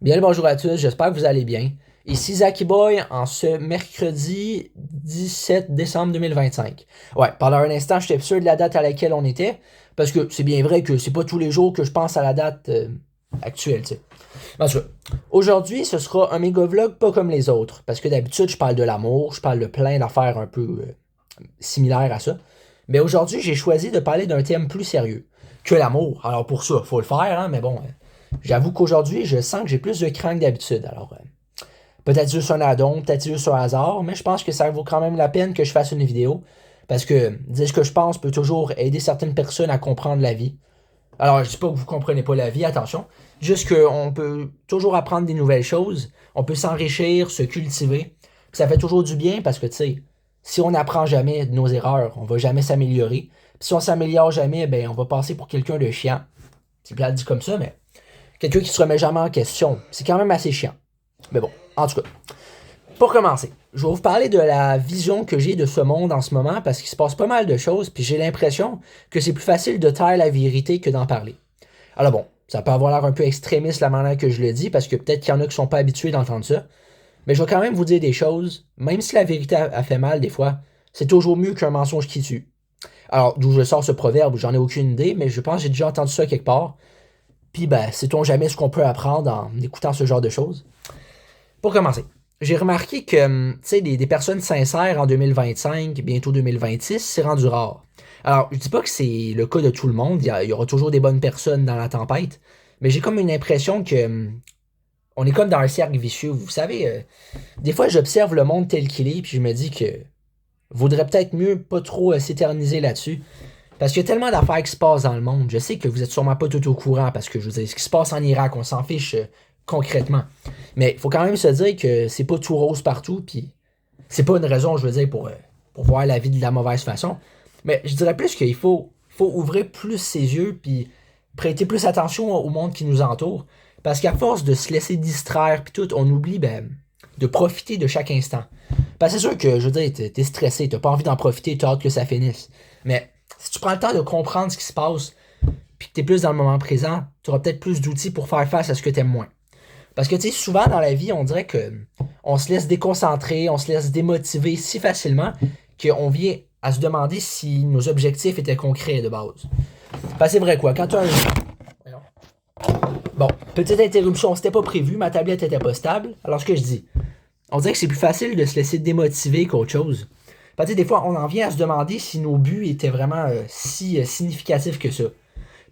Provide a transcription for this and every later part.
Bien le bonjour à tous, j'espère que vous allez bien. Ici Zaki Boy en ce mercredi 17 décembre 2025. Ouais, pendant un instant, j'étais sûr de la date à laquelle on était, parce que c'est bien vrai que c'est pas tous les jours que je pense à la date actuelle, tu sais. En tout cas, aujourd'hui, ce sera un méga vlog pas comme les autres, parce que d'habitude, je parle de l'amour, je parle de plein d'affaires un peu similaires à ça. Mais aujourd'hui, j'ai choisi de parler d'un thème plus sérieux que l'amour. Alors pour ça, faut le faire, hein, mais bon, j'avoue qu'aujourd'hui, je sens que j'ai plus de crainte que d'habitude. Alors, peut-être juste un addon, peut-être juste un hasard, mais je pense que ça vaut quand même la peine que je fasse une vidéo. Parce que dire ce que je pense peut toujours aider certaines personnes à comprendre la vie. Alors, je dis pas que vous comprenez pas la vie, attention. Juste qu'on peut toujours apprendre des nouvelles choses. On peut s'enrichir, se cultiver. Puis ça fait toujours du bien parce que, tu sais, si on n'apprend jamais de nos erreurs, on va jamais s'améliorer. Puis si on s'améliore jamais, ben, on va passer pour quelqu'un de chiant. C'est plat dit comme ça, mais quelqu'un qui se remet jamais en question. C'est quand même assez chiant. Mais bon, en tout cas, pour commencer, je vais vous parler de la vision que j'ai de ce monde en ce moment parce qu'il se passe pas mal de choses, puis j'ai l'impression que c'est plus facile de taire la vérité que d'en parler. Alors bon, ça peut avoir l'air un peu extrémiste la manière que je le dis parce que peut-être qu'il y en a qui sont pas habitués d'entendre ça, mais je vais quand même vous dire des choses, même si la vérité a fait mal des fois, c'est toujours mieux qu'un mensonge qui tue. Alors, d'où je sors ce proverbe, j'en ai aucune idée, mais je pense que j'ai déjà entendu ça quelque part. Puis ben, sait-on jamais ce qu'on peut apprendre en écoutant ce genre de choses. Pour commencer, j'ai remarqué que tu sais, des personnes sincères en 2025, bientôt 2026, c'est rendu rare. Alors, je dis pas que c'est le cas de tout le monde, il y aura toujours des bonnes personnes dans la tempête, mais j'ai comme une impression que on est comme dans un cercle vicieux. Vous savez, des fois j'observe le monde tel qu'il est, puis je me dis que vaudrait peut-être mieux pas trop s'éterniser là-dessus. Parce qu'il y a tellement d'affaires qui se passent dans le monde. Je sais que vous êtes sûrement pas tout au courant parce que je veux dire, ce qui se passe en Irak, on s'en fiche concrètement. Mais il faut quand même se dire que c'est pas tout rose partout, puis c'est pas une raison, je veux dire, pour voir la vie de la mauvaise façon. Mais je dirais plus qu'il faut ouvrir plus ses yeux, puis prêter plus attention au monde qui nous entoure. Parce qu'à force de se laisser distraire, puis tout, on oublie de profiter de chaque instant. Parce que c'est sûr que, je veux dire, t'es stressé, t'as pas envie d'en profiter, t'as hâte que ça finisse. Mais si tu prends le temps de comprendre ce qui se passe, puis que t'es plus dans le moment présent, tu auras peut-être plus d'outils pour faire face à ce que t'aimes moins. Parce que, tu sais, souvent dans la vie, on dirait que on se laisse déconcentrer, on se laisse démotiver si facilement qu'on vient à se demander si nos objectifs étaient concrets de base. C'est vrai quoi, quand tu as un... Bon, petite interruption, c'était pas prévu, ma tablette était pas stable. Alors ce que je dis, on dirait que c'est plus facile de se laisser démotiver qu'autre chose. Des fois, on en vient à se demander si nos buts étaient vraiment si significatifs que ça.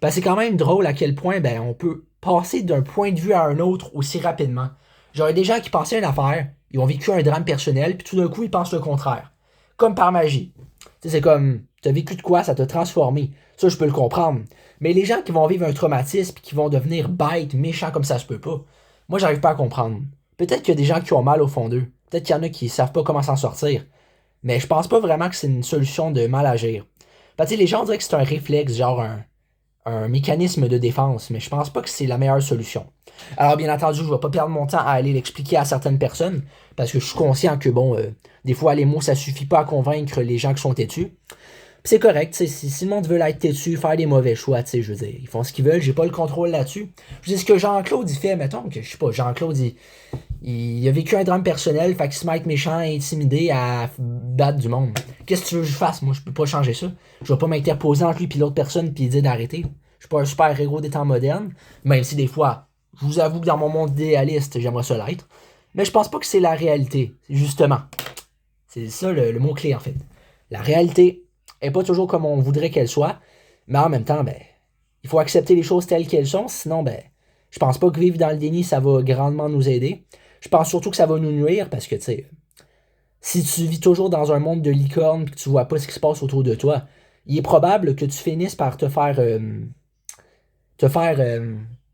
C'est quand même drôle à quel point ben, on peut passer d'un point de vue à un autre aussi rapidement. Genre, il y a des gens qui pensaient à une affaire, ils ont vécu un drame personnel, puis tout d'un coup, ils pensent le contraire. Comme par magie. Tu sais, c'est comme, t'as vécu de quoi, ça t'a transformé. Ça, je peux le comprendre. Mais les gens qui vont vivre un traumatisme, qui vont devenir bêtes, méchants comme ça se peut pas, moi, j'arrive pas à comprendre. Peut-être qu'il y a des gens qui ont mal au fond d'eux. Peut-être qu'il y en a qui savent pas comment s'en sortir. Mais je pense pas vraiment que c'est une solution de mal agir. Tu sais, les gens diraient que c'est un réflexe, genre un mécanisme de défense, mais je pense pas que c'est la meilleure solution. Alors, bien entendu, je vais pas perdre mon temps à aller l'expliquer à certaines personnes, parce que je suis conscient que, bon, des fois, les mots, ça suffit pas à convaincre les gens qui sont têtus. Puis c'est correct, tu sais, si le monde veut être têtu, faire des mauvais choix, tu sais, je veux dire, ils font ce qu'ils veulent, j'ai pas le contrôle là-dessus. Je dis ce que Jean-Claude, il fait, mettons, que, je sais pas, Jean-Claude, il a vécu un drame personnel, fait qu'il se met à être méchant, intimidé, à battre du monde. Qu'est-ce que tu veux que je fasse? Moi, je peux pas changer ça. Je vais pas m'interposer entre lui et l'autre personne puis dire d'arrêter. Je suis pas un super héros des temps modernes, même si des fois, je vous avoue que dans mon monde idéaliste, j'aimerais ça l'être. Mais je pense pas que c'est la réalité, justement. C'est ça le mot-clé, en fait. La réalité est pas toujours comme on voudrait qu'elle soit, mais en même temps, ben, il faut accepter les choses telles qu'elles sont, sinon, ben, je pense pas que vivre dans le déni, ça va grandement nous aider. Je pense surtout que ça va nous nuire parce que, tu sais, si tu vis toujours dans un monde de licorne et que tu vois pas ce qui se passe autour de toi, il est probable que tu finisses par te faire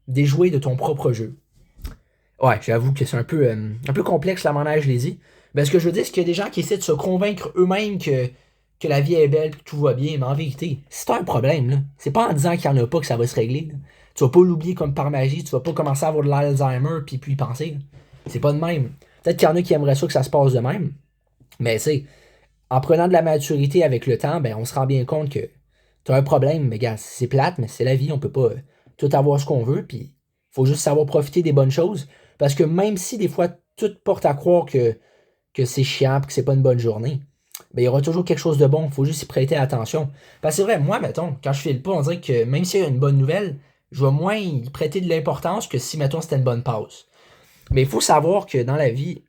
déjouer de ton propre jeu. Ouais, j'avoue que c'est un peu complexe la manière dont je l'ai dit. Mais ce que je veux dire, c'est qu'il y a des gens qui essaient de se convaincre eux-mêmes que la vie est belle, que tout va bien, mais en vérité, c'est un problème, là. C'est pas en disant qu'il y en a pas que ça va se régler, là. Tu vas pas l'oublier comme par magie, tu vas pas commencer à avoir de l'Alzheimer puis y penser, là. C'est pas de même. Peut-être qu'il y en a qui aimeraient ça que ça se passe de même, mais tu sais, en prenant de la maturité avec le temps, ben on se rend bien compte que t'as un problème, mais gars, c'est plate, mais c'est la vie, on peut pas tout avoir ce qu'on veut, puis faut juste savoir profiter des bonnes choses. Parce que même si des fois tout porte à croire que c'est chiant et que c'est pas une bonne journée, ben, il y aura toujours quelque chose de bon. Il faut juste y prêter attention. Parce que c'est vrai, moi, mettons, quand je file pas, on dirait que même s'il y a une bonne nouvelle, je vais moins y prêter de l'importance que si, mettons, c'était une bonne pause. Mais il faut savoir que dans la vie,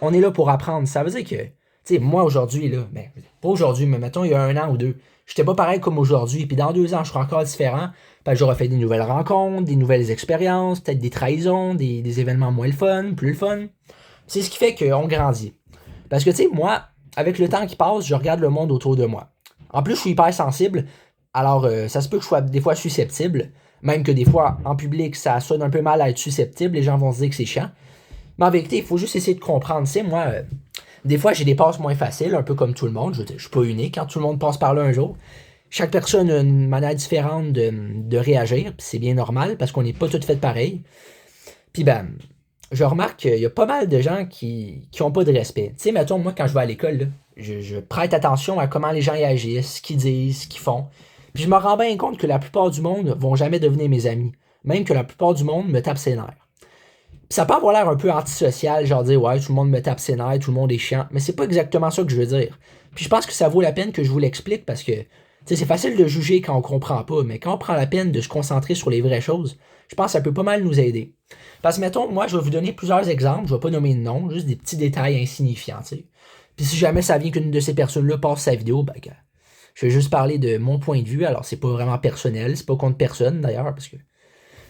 on est là pour apprendre. Ça veut dire que, tu sais, moi aujourd'hui, là, ben, pas aujourd'hui, mais mettons, il y a 1 an ou 2, j'étais pas pareil comme aujourd'hui. Puis dans 2 ans, je serai encore différent. Parce que j'aurais fait des nouvelles rencontres, des nouvelles expériences, peut-être des trahisons, des événements moins le fun, plus le fun. C'est ce qui fait qu'on grandit. Parce que, tu sais, moi, avec le temps qui passe, je regarde le monde autour de moi. En plus, je suis hyper sensible. Alors, ça se peut que je sois des fois susceptible. Même que des fois, en public, ça sonne un peu mal à être susceptible. Les gens vont se dire que c'est chiant. Mais en vérité, il faut juste essayer de comprendre. Tu sais, moi, des fois, j'ai des passes moins faciles, un peu comme tout le monde. Je suis pas unique, hein, tout le monde passe par là un jour. Chaque personne a une manière différente de réagir, puis c'est bien normal, parce qu'on n'est pas toutes faites pareil. Puis ben, je remarque qu'il y a pas mal de gens qui ont pas de respect. Tu sais, mettons, moi, quand je vais à l'école, là, je prête attention à comment les gens y agissent, ce qu'ils disent, ce qu'ils font. Puis je me rends bien compte que la plupart du monde vont jamais devenir mes amis. Même que la plupart du monde me tape ses nerfs. Puis ça peut avoir l'air un peu antisocial, genre dire ouais, tout le monde me tape ses nerfs, tout le monde est chiant, mais c'est pas exactement ça que je veux dire. Puis je pense que ça vaut la peine que je vous l'explique parce que tu sais, c'est facile de juger quand on comprend pas, mais quand on prend la peine de se concentrer sur les vraies choses, je pense que ça peut pas mal nous aider. Parce que mettons, moi, je vais vous donner plusieurs exemples, je vais pas nommer de nom, juste des petits détails insignifiants, tu sais. Puis si jamais ça vient qu'une de ces personnes-là passe sa vidéo, ben, je vais juste parler de mon point de vue, alors c'est pas vraiment personnel, c'est pas contre personne d'ailleurs, parce que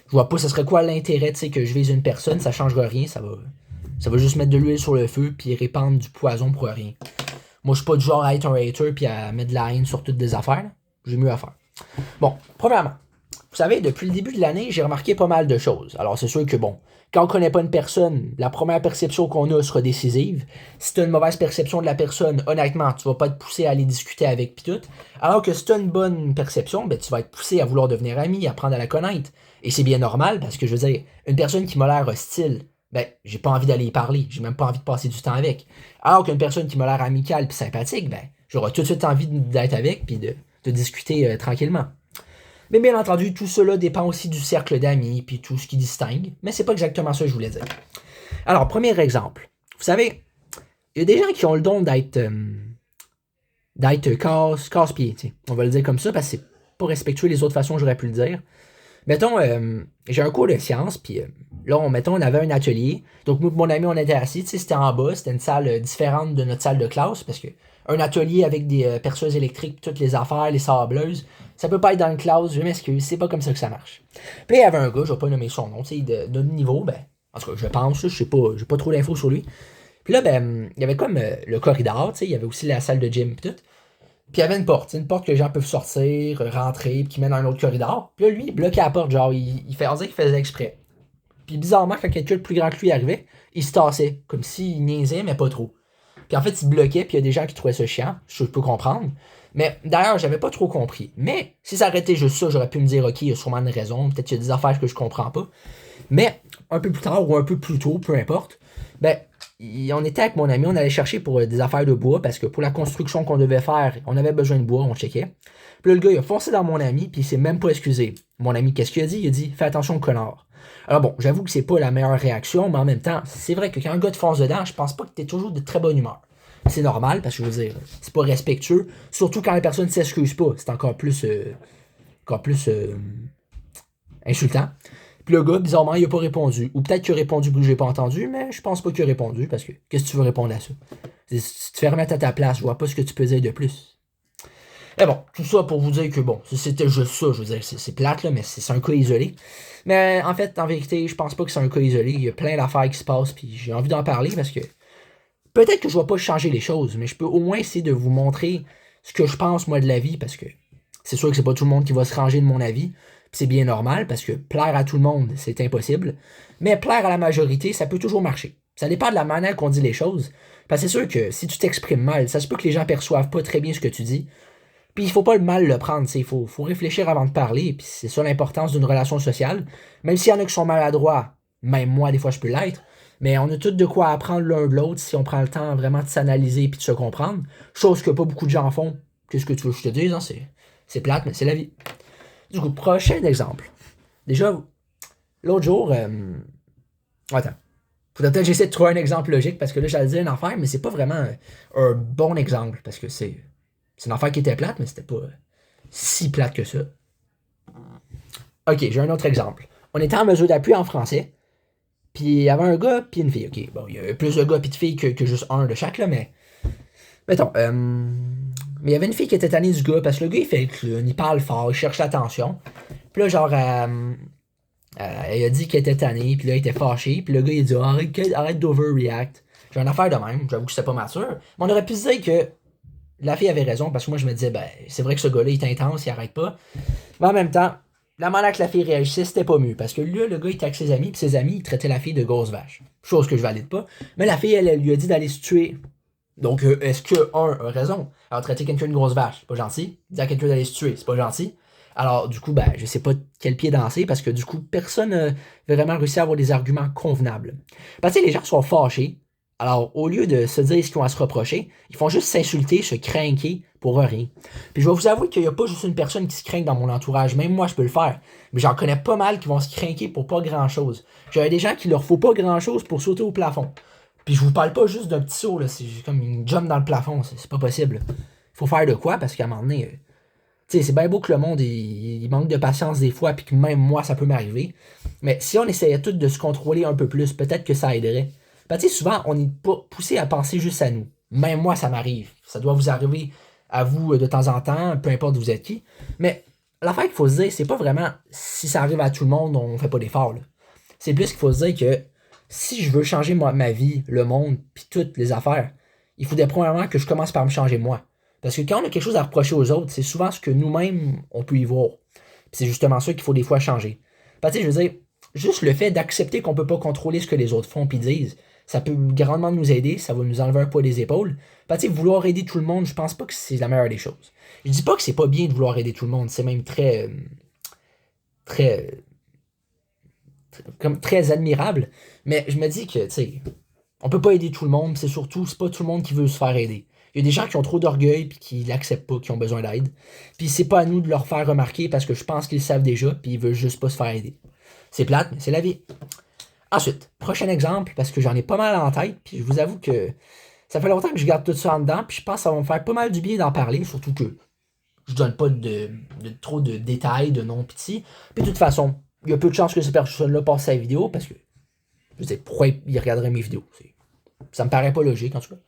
je vois pas, ce serait quoi l'intérêt, tu sais, que je vise une personne, ça changera rien, ça va juste mettre de l'huile sur le feu puis répandre du poison pour rien. Moi, je suis pas du genre à être un hater puis à mettre de la haine sur toutes des affaires, là. J'ai mieux à faire. Bon, premièrement, vous savez, depuis le début de l'année, j'ai remarqué pas mal de choses. Alors, c'est sûr que bon, quand on connaît pas une personne, la première perception qu'on a sera décisive. Si tu as une mauvaise perception de la personne, honnêtement, tu vas pas te pousser à aller discuter avec pis tout. Alors que si tu as une bonne perception, ben, tu vas être poussé à vouloir devenir ami, à apprendre à la connaître. Et c'est bien normal parce que je veux dire, une personne qui m'a l'air hostile, ben, j'ai pas envie d'aller y parler, j'ai même pas envie de passer du temps avec. Alors qu'une personne qui m'a l'air amicale puis sympathique, ben, j'aurai tout de suite envie d'être avec puis de discuter tranquillement. Mais bien entendu, tout cela dépend aussi du cercle d'amis puis tout ce qui distingue, mais c'est pas exactement ça que je voulais dire. Alors, premier exemple. Vous savez, il y a des gens qui ont le don d'être casse-pied, on va le dire comme ça, parce que c'est pas respectueux les autres façons que j'aurais pu le dire. Mettons, j'ai un cours de sciences, puis là, on avait un atelier. Donc, moi et mon ami, on était assis, c'était en bas, c'était une salle différente de notre salle de classe, parce que un atelier avec des perceuses électriques, toutes les affaires, les sableuses, ça peut pas être dans une classe, je m'excuse, c'est pas comme ça que ça marche. Puis il y avait un gars, je vais pas nommer son nom, de niveau, ben, en tout cas, je pense, je sais pas, j'ai pas trop d'infos sur lui. Puis là, ben, il y avait comme le corridor, il y avait aussi la salle de gym, pis tout. Puis il y avait une porte que les gens peuvent sortir, rentrer, puis qui mène dans un autre corridor. Puis là, lui, il bloquait la porte, genre, on dirait qu'il faisait exprès. Puis bizarrement, quand quelqu'un de plus grand que lui arrivait, il se tassait, comme s'il niaisait, mais pas trop. Puis en fait, il bloquait, puis il y a des gens qui trouvaient ça chiant, je peux comprendre. Mais d'ailleurs, j'avais pas trop compris. Mais si ça arrêtait juste ça, j'aurais pu me dire, ok, il y a sûrement une raison, peut-être qu'il y a des affaires que je comprends pas. Mais un peu plus tard ou un peu plus tôt, peu importe, ben, on était avec mon ami, on allait chercher pour des affaires de bois parce que pour la construction qu'on devait faire, on avait besoin de bois, on checkait. Puis là, le gars, il a foncé dans mon ami, puis il s'est même pas excusé. Mon ami, qu'est-ce qu'il a dit? Il a dit, fais attention, connard. Alors bon, j'avoue que c'est pas la meilleure réaction, mais en même temps, c'est vrai que quand un gars te fonce dedans, je pense pas que t'es toujours de très bonne humeur. C'est normal, parce que je veux dire, c'est pas respectueux, surtout quand la personne s'excuse pas, c'est encore plus insultant. Puis le gars, bizarrement, il a pas répondu. Ou peut-être qu'il a répondu que j'ai pas entendu, mais je pense pas qu'il a répondu parce que qu'est-ce que tu veux répondre à ça? Si tu te fais remettre à ta place, je vois pas ce que tu peux dire de plus. Mais bon, tout ça pour vous dire que bon, c'était juste ça, je veux dire, c'est plate là, mais c'est un cas isolé. Mais en fait, en vérité, je pense pas que c'est un cas isolé. Il y a plein d'affaires qui se passent, puis j'ai envie d'en parler parce que peut-être que je vais pas changer les choses, mais je peux au moins essayer de vous montrer ce que je pense moi de la vie parce que c'est sûr que c'est pas tout le monde qui va se ranger de mon avis. C'est bien normal parce que plaire à tout le monde, c'est impossible. Mais plaire à la majorité, ça peut toujours marcher. Ça dépend de la manière qu'on dit les choses. Parce que c'est sûr que si tu t'exprimes mal, ça se peut que les gens perçoivent pas très bien ce que tu dis. Puis il faut pas le mal le prendre, il faut réfléchir avant de parler. Puis c'est ça l'importance d'une relation sociale. Même s'il y en a qui sont maladroits, même moi des fois je peux l'être. Mais on a tout de quoi apprendre l'un de l'autre si on prend le temps vraiment de s'analyser puis de se comprendre. Chose que pas beaucoup de gens font. Qu'est-ce que tu veux que je te dise, hein? C'est plate, mais c'est la vie. Du coup, prochain exemple. Déjà, l'autre jour, attends. Faudrait peut-être que j'essaie de trouver un exemple logique parce que là, j'allais dire une affaire, mais c'est pas vraiment un bon exemple parce que c'est une affaire qui était plate, mais c'était pas si plate que ça. Ok, j'ai un autre exemple. On était en mesure d'appui en français, puis il y avait un gars puis une fille. Ok, bon, il y avait plus de gars puis de filles que juste un de chaque, là, mais. Mettons, mais il y avait une fille qui était tannée du gars parce que le gars il fait le clown, il parle fort, il cherche l'attention. Puis là, genre, elle a dit qu'elle était tannée, puis là, il était fâché, puis le gars il a dit arrête d'overreact. J'ai une affaire de même, j'avoue que c'était pas mature. Mais on aurait pu se dire que la fille avait raison parce que moi je me disais, ben, c'est vrai que ce gars-là il est intense, il arrête pas. Mais en même temps, la manière que la fille réagissait, c'était pas mieux. Parce que là, le gars, il était avec ses amis, puis ses amis, ils traitaient la fille de grosse vache. Chose que je valide pas. Mais la fille, elle lui a dit d'aller se tuer. Donc, est-ce que, a raison? Alors, traiter quelqu'un de grosse vache, c'est pas gentil. Dire à quelqu'un d'aller se tuer, c'est pas gentil. Alors, du coup, ben, je sais pas quel pied danser, parce que du coup, personne n'a vraiment réussi à avoir des arguments convenables. Parce que les gens sont fâchés. Alors, au lieu de se dire ce qu'ils ont à se reprocher, ils font juste s'insulter, se craquer pour rien. Puis je vais vous avouer qu'il n'y a pas juste une personne qui se craint dans mon entourage. Même moi, je peux le faire. Mais j'en connais pas mal qui vont se craquer pour pas grand-chose. J'avais des gens qui leur faut pas grand-chose pour sauter au plafond. Puis je vous parle pas juste d'un petit saut, là. C'est comme une jump dans le plafond. C'est pas possible. Il faut faire de quoi parce qu'à un moment donné, tu sais, c'est bien beau que le monde il manque de patience des fois, puis que même moi, ça peut m'arriver. Mais si on essayait tous de se contrôler un peu plus, peut-être que ça aiderait. Ben, tu sais, souvent, on est pas poussé à penser juste à nous. Même moi, ça m'arrive. Ça doit vous arriver à vous de temps en temps, peu importe vous êtes qui. Mais l'affaire qu'il faut se dire, c'est pas vraiment si ça arrive à tout le monde, on fait pas d'efforts. C'est plus qu'il faut se dire que si je veux changer ma vie, le monde, puis toutes les affaires, il faudrait premièrement que je commence par me changer moi. Parce que quand on a quelque chose à reprocher aux autres, c'est souvent ce que nous-mêmes, on peut y voir. Puis c'est justement ça qu'il faut des fois changer. Tu sais, je veux dire, juste le fait d'accepter qu'on peut pas contrôler ce que les autres font puis disent, ça peut grandement nous aider, ça va nous enlever un poids des épaules. Tu sais, vouloir aider tout le monde, je pense pas que c'est la meilleure des choses. Je dis pas que c'est pas bien de vouloir aider tout le monde, c'est même très, très admirable. Mais je me dis que, tu sais, on peut pas aider tout le monde, c'est pas tout le monde qui veut se faire aider. Il y a des gens qui ont trop d'orgueil puis qui l'acceptent pas, qui ont besoin d'aide. Puis c'est pas à nous de leur faire remarquer parce que je pense qu'ils le savent déjà puis ils veulent juste pas se faire aider. C'est plate, mais c'est la vie. Ensuite, prochain exemple, parce que j'en ai pas mal en tête, puis je vous avoue que ça fait longtemps que je garde tout ça en dedans, puis je pense que ça va me faire pas mal du bien d'en parler, surtout que je donne pas de trop de détails, de non-pitié. Puis de toute façon, il y a peu de chances que ces personnes-là passent sa vidéo, parce que, je sais, pourquoi ils regarderaient mes vidéos? Ça me paraît pas logique, en tout cas.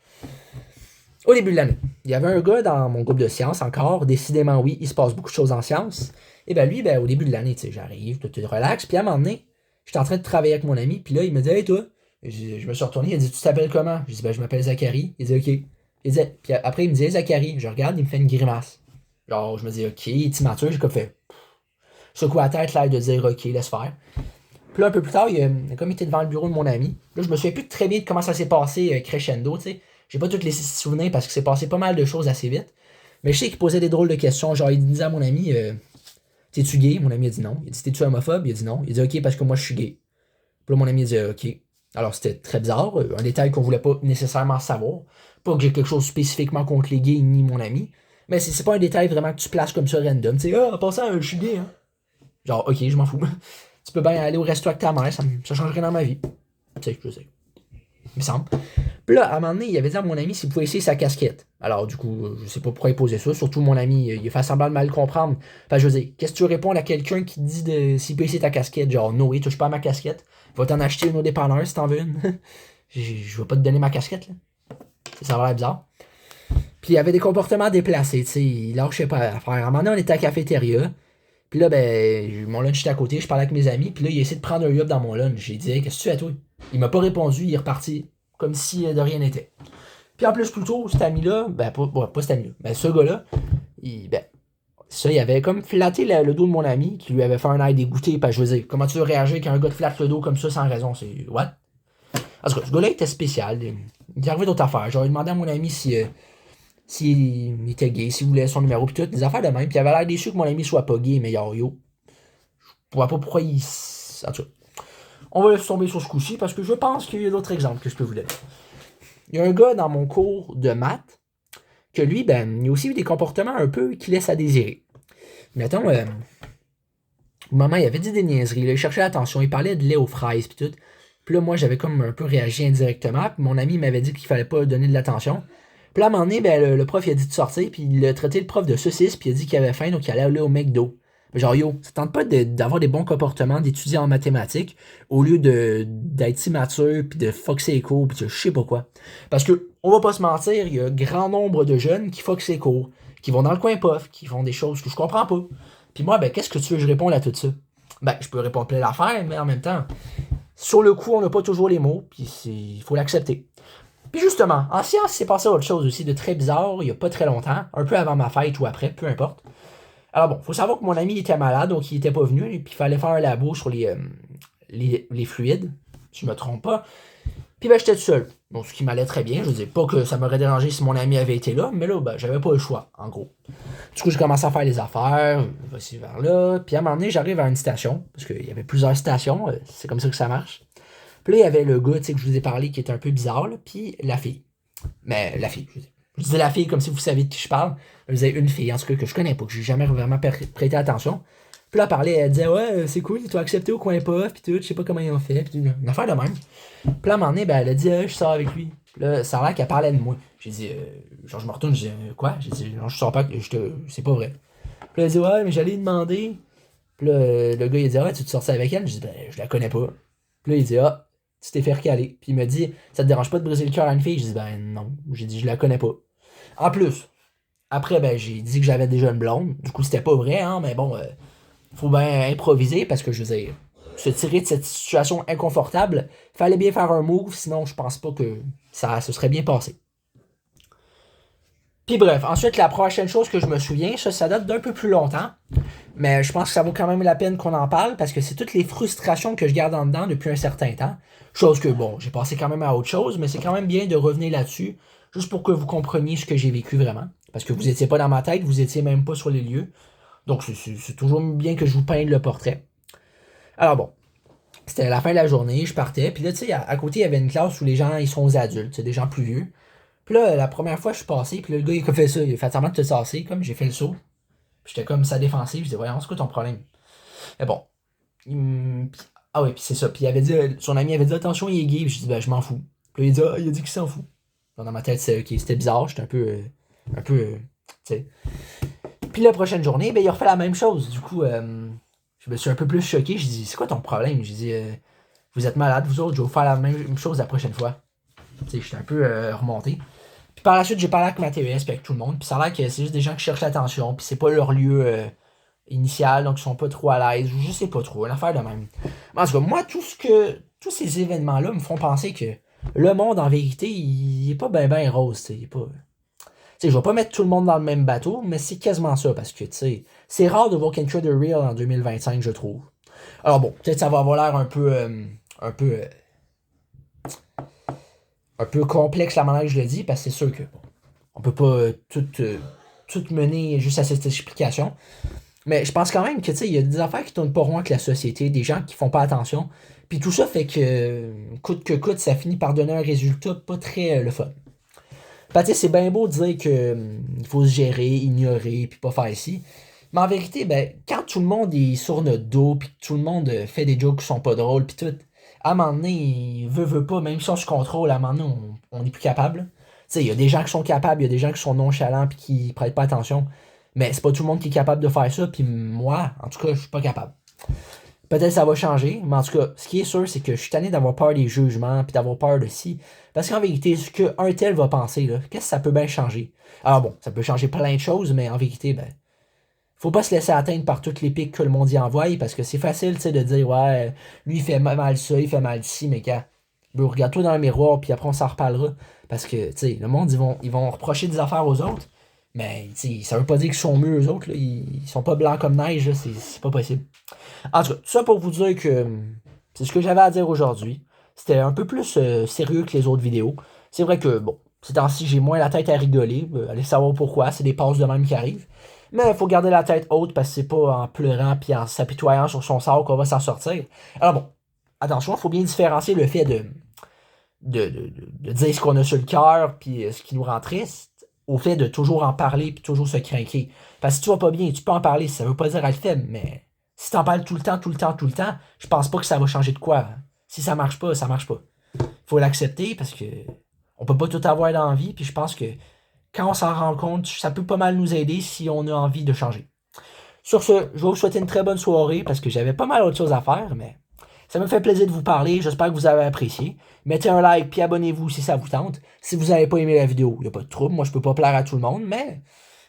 Au début de l'année, il y avait un gars dans mon groupe de sciences encore, décidément oui, il se passe beaucoup de choses en sciences. Et ben lui, ben au début de l'année, tu sais, j'arrive, tout est relax, puis à un moment donné, j'étais en train de travailler avec mon ami, puis là, il me dit, hey toi, je me suis retourné, il a dit, tu t'appelles comment? Je dis, ben je m'appelle Zachary. Il dit, ok. Il dit, puis après, il me dit, hey, Zachary, je regarde, il me fait une grimace. Genre, je me dis, ok, il est immature, j'ai comme fait, secoue la tête, l'air de dire, ok, laisse faire. Puis là, un peu plus tard, il a comme été devant le bureau de mon ami. Là, je me souviens plus très bien de comment ça s'est passé crescendo, tu sais. J'ai pas tous les souvenirs parce que c'est passé pas mal de choses assez vite. Mais je sais qu'il posait des drôles de questions. Genre, il disait à mon ami, t'es-tu gay? Mon ami a dit non. Il a dit, t'es-tu homophobe? Il a dit non. Il a dit, ok, parce que moi, je suis gay. Puis là, mon ami a dit, ok. Alors, c'était très bizarre. Un détail qu'on voulait pas nécessairement savoir. Pas que j'ai quelque chose spécifiquement contre les gays ni mon ami. Mais c'est pas un détail vraiment que tu places comme ça random. Tu sais, ah, en passant, je suis gay, hein. Genre, ok, je m'en fous. Tu peux bien aller au resto avec ta mère, ça change rien dans ma vie. Tu sais, je sais. Il me semble. Puis là, à un moment donné, il avait dit à mon ami s'il pouvait essayer sa casquette. Alors, du coup, je sais pas pourquoi il posait ça. Surtout mon ami, il a fait semblant de mal comprendre. Enfin, je veux dire, qu'est-ce que tu réponds à quelqu'un qui te dit s'il peut essayer ta casquette? Genre, Noé, touche pas à ma casquette. Va t'en acheter une au dépanneur si t'en veux une. Je vais pas te donner ma casquette, là. Ça va l'air bizarre. Puis il avait des comportements déplacés, tu sais. Il lâchait pas à faire. À un moment donné, on était à la cafétéria. Puis là, ben, mon lunch était à côté, je parlais avec mes amis, puis là, il a essayé de prendre un yup dans mon lunch. J'ai dit, hey, qu'est-ce que tu fais, toi? Il m'a pas répondu, il est reparti comme si de rien n'était. Puis en plus, plutôt, cet ami-là, ben, pas cet ami-là, ben, ce gars-là, il avait comme flatté le dos de mon ami, qui lui avait fait un air dégoûté, parce que je veux dire, comment tu veux réagir quand un gars te flatte le dos comme ça sans raison? C'est, what? En tout cas, ce gars-là était spécial. Il est arrivé d'autres affaires. J'aurais demandé à mon ami s'il était gay, s'il voulait son numéro, pis tout, des affaires de même. Puis il avait l'air déçu que mon ami soit pas gay, mais yo, je vois pas pourquoi il. En tout cas, on va laisser tomber sur ce coup-ci parce que je pense qu'il y a d'autres exemples que je peux vous donner. Il y a un gars dans mon cours de maths que lui, ben, il a aussi eu des comportements un peu qui laissent à désirer. Mettons, au moment, il avait dit des niaiseries, là, il cherchait l'attention, il parlait de lait aux fraises, pis tout. Puis là, moi, j'avais comme un peu réagi indirectement. Puis mon ami m'avait dit qu'il fallait pas donner de l'attention. Puis là, à un moment donné, ben, le prof, il a dit de sortir. Puis il a traité le prof de saucisse. Puis il a dit qu'il avait faim. Donc, il allait aller au McDo. Mais genre, yo, ça tente pas d'avoir des bons comportements, d'étudier en mathématiques, au lieu d'être immature, puis de foxer les cours, puis je sais pas quoi. Parce que, on va pas se mentir, il y a grand nombre de jeunes qui foxent les cours, qui vont dans le coin puff, qui font des choses que je comprends pas. Puis moi, ben, qu'est-ce que tu veux que je réponde à tout ça? Ben, je peux répondre plein d'affaires, mais en même temps, sur le coup, on n'a pas toujours les mots, puis il faut l'accepter. Puis justement, en science, c'est passé autre chose aussi de très bizarre, il y a pas très longtemps, un peu avant ma fête ou après, peu importe. Alors bon, faut savoir que mon ami était malade, donc il était pas venu, et puis il fallait faire un labo sur les fluides, si je me trompe pas. Puis ben j'étais tout seul. Donc ce qui m'allait très bien, je dis pas que ça m'aurait dérangé si mon ami avait été là, mais là, ben j'avais pas le choix, en gros. Du coup, j'ai commencé à faire les affaires, voici vers là, puis à un moment donné, j'arrive à une station, parce qu'il y avait plusieurs stations, c'est comme ça que ça marche. Puis là, il y avait le gars, tu sais, que je vous ai parlé, qui était un peu bizarre, là, puis la fille. Mais la fille, je disais la fille comme si vous saviez de qui je parle. Je disais une fille, en tout cas, que je connais pas, que j'ai jamais vraiment prêté attention. Puis là, elle parlait, elle disait, ouais, c'est cool, ils t'ont accepté au coin puff, pis tout, je sais pas comment ils ont fait, pis tout, une affaire de même. Puis là, à un moment donné, ben, elle a dit, je sors avec lui. Puis là, ça a l'air qu'elle parlait de moi. J'ai dit, genre, je me retourne, je dis, quoi? J'ai dit, non, je sors pas, c'est pas vrai. Puis là, elle a dit, ouais, mais j'allais lui demander. Puis là, le gars, il a dit, ouais, tu te sortais avec elle? Je dis, ben, je la connais pas. Puis là, il dit, ah, tu t'es fait recaler. Puis il me dit, ça te dérange pas de briser le cœur à une fille? Je dis, ben, non. J'ai dit, je la connais pas. En plus, après, ben, j'ai dit que j'avais déjà une blonde. Du coup, c'était pas vrai, hein, mais bon, faut bien improviser parce que, je veux dire, se tirer de cette situation inconfortable, fallait bien faire un move, sinon, je pense pas que ça se serait bien passé. Puis bref, ensuite, la prochaine chose que je me souviens, ça date d'un peu plus longtemps, mais je pense que ça vaut quand même la peine qu'on en parle parce que c'est toutes les frustrations que je garde en dedans depuis un certain temps. Chose que, bon, j'ai passé quand même à autre chose, mais c'est quand même bien de revenir là-dessus, juste pour que vous compreniez ce que j'ai vécu vraiment. Parce que vous étiez pas dans ma tête, vous étiez même pas sur les lieux. Donc c'est toujours bien que je vous peigne le portrait. Alors bon, c'était la fin de la journée, je partais, puis là, tu sais, à côté, il y avait une classe où les gens, ils sont aux adultes, c'est des gens plus vieux. Puis là, la première fois, je suis passé, puis là, le gars, il a fait ça, il a fait semblant de te sasser, comme j'ai fait le saut. Puis j'étais comme ça défensif, je disais, voyons, c'est quoi ton problème? Mais bon, ah oui, puis c'est ça. Puis il avait dit, son ami avait dit, attention, il est gay, puis je dis, ben, je m'en fous. Puis là, il dit, ah, il a dit qu'il s'en fout. Dans ma tête, c'est, ok, c'était bizarre, j'étais un peu, tu sais. Puis la prochaine journée, ben, il a refait la même chose. Du coup, je me suis un peu plus choqué. Je dis, c'est quoi ton problème? J'ai dit, vous êtes malade, vous autres, je vais vous faire la même chose la prochaine fois. Tu sais, j'étais un peu remonté. Puis par la suite, j'ai parlé avec ma TES puis avec tout le monde. Puis ça a l'air que c'est juste des gens qui cherchent l'attention. Puis c'est pas leur lieu initial, donc ils sont pas trop à l'aise. Ou je sais pas trop, une affaire de même. Mais en tout cas, moi, tous ces événements-là me font penser que le monde, en vérité, il est pas ben rose. Il est pas. Tu sais, je vais pas mettre tout le monde dans le même bateau, mais c'est quasiment ça, parce que, tu sais, c'est rare de voir quelqu'un de real en 2025, je trouve. Alors bon, peut-être ça va avoir l'air un peu, euh, un peu complexe la manière que je le dis, parce que c'est sûr que bon, on peut pas tout mener juste à cette explication. Mais je pense quand même que, tu sais, il y a des affaires qui tournent pas rond avec la société, des gens qui font pas attention. Puis tout ça fait que, coûte que coûte, ça finit par donner un résultat pas très le fun. Fait, tu sais, c'est bien beau de dire que il faut se gérer, ignorer, puis pas faire ici. Mais en vérité, ben, quand tout le monde est sur notre dos, puis que tout le monde fait des jokes qui sont pas drôles, puis tout, à un moment donné, veut pas, même si on se contrôle, à un moment donné, on est plus capable. Tu sais, il y a des gens qui sont capables, il y a des gens qui sont nonchalants, puis qui prêtent pas attention. Mais c'est pas tout le monde qui est capable de faire ça, puis moi, en tout cas, je suis pas capable. Peut-être que ça va changer, mais en tout cas, ce qui est sûr, c'est que je suis tanné d'avoir peur des jugements, puis d'avoir peur de si. Parce qu'en vérité, ce qu'un tel va penser, là, qu'est-ce que ça peut bien changer? Alors bon, ça peut changer plein de choses, mais en vérité, ben, faut pas se laisser atteindre par toutes les piques que le monde y envoie, parce que c'est facile, tu sais, de dire, ouais, lui, il fait mal ça, il fait mal ci, mais gars, regarde-toi dans le miroir, puis après, on s'en reparlera. Parce que, tu sais, le monde, ils vont reprocher des affaires aux autres, mais, tu sais, ça veut pas dire qu'ils sont mieux, eux autres, là, ils sont pas blancs comme neige, là, c'est pas possible. En tout cas, tout ça pour vous dire que c'est ce que j'avais à dire aujourd'hui. C'était un peu plus sérieux que les autres vidéos. C'est vrai que, bon, ces temps-ci, j'ai moins la tête à rigoler. Allez savoir pourquoi, c'est des passes de même qui arrivent. Mais il faut garder la tête haute parce que c'est pas en pleurant puis en s'apitoyant sur son sort qu'on va s'en sortir. Alors bon, attention, il faut bien différencier le fait de dire ce qu'on a sur le cœur puis ce qui nous rend triste au fait de toujours en parler puis toujours se craquer. Parce que si tu vas pas bien, tu peux en parler, ça veut pas dire être faible, mais si t'en parles tout le temps, je pense pas que ça va changer de quoi. Si ça marche pas, ça marche pas. Faut l'accepter parce que on peut pas tout avoir dans la vie, puis je pense que quand on s'en rend compte, ça peut pas mal nous aider si on a envie de changer. Sur ce, je vais vous souhaiter une très bonne soirée parce que j'avais pas mal autre chose à faire, mais ça me fait plaisir de vous parler. J'espère que vous avez apprécié. Mettez un like puis abonnez-vous si ça vous tente. Si vous n'avez pas aimé la vidéo, il n'y a pas de trouble. Moi, je peux pas plaire à tout le monde, mais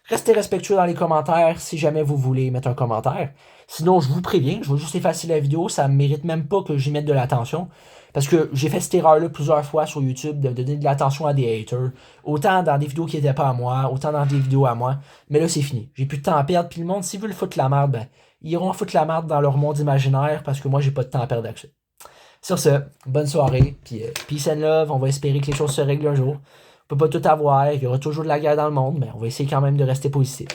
restez respectueux dans les commentaires si jamais vous voulez mettre un commentaire. Sinon, je vous préviens, je vais juste effacer la vidéo. Ça ne mérite même pas que j'y mette de l'attention. Parce que j'ai fait cette erreur-là plusieurs fois sur YouTube de donner de l'attention à des haters. Autant dans des vidéos qui n'étaient pas à moi, autant dans des vidéos à moi. Mais là, c'est fini. J'ai plus de temps à perdre. Puis le monde, s'ils veulent foutre la merde, ben, ils iront foutre la merde dans leur monde imaginaire parce que moi, j'ai pas de temps à perdre avec ça. Sur ce, bonne soirée. Puis peace and love. On va espérer que les choses se règlent un jour. On peut pas tout avoir. Il y aura toujours de la guerre dans le monde, mais on va essayer quand même de rester positif.